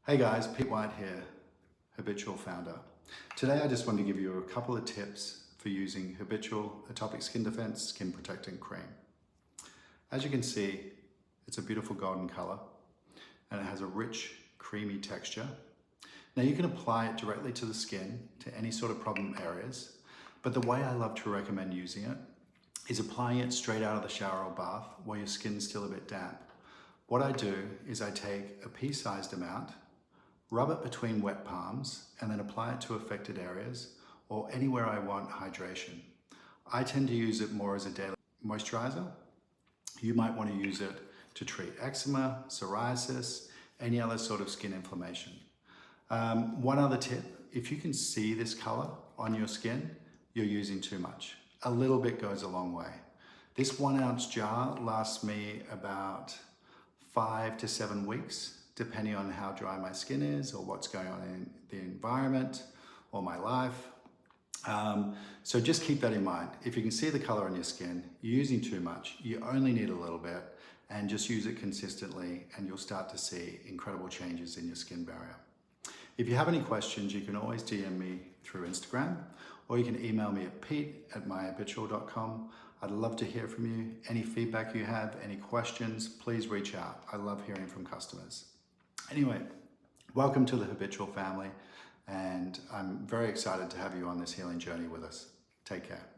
Hey guys, Pete White here, Herbitual founder. Today I just want to give you a couple of tips for using Herbitual Atopic Skin Defense Skin Protecting Cream. As you can see, it's a beautiful golden color and it has a rich, creamy texture. Now you can apply it directly to the skin, to any sort of problem areas, but the way I love to recommend using it is applying it straight out of the shower or bath while your skin's still a bit damp. What I do is I take a pea-sized amount, rub it between wet palms, and then apply it to affected areas or anywhere I want hydration. I tend to use it more as a daily moisturizer. You might want to use it to treat eczema, psoriasis, any other sort of skin inflammation. One other tip, if you can see this color on your skin, you're using too much. A little bit goes a long way. This 1 ounce jar lasts me about 5 to 7 weeks, depending on how dry my skin is or what's going on in the environment or my life. So just keep that in mind. If you can see the color on your skin, you're using too much, you only need a little bit, and just use it consistently and you'll start to see incredible changes in your skin barrier. If you have any questions, you can always DM me through Instagram, or you can email me at pete@myhabitual.com. I'd love to hear from you. Any feedback you have, any questions, please reach out. I love hearing from customers. Anyway, welcome to the Herbitual family, and I'm very excited to have you on this healing journey with us. Take care.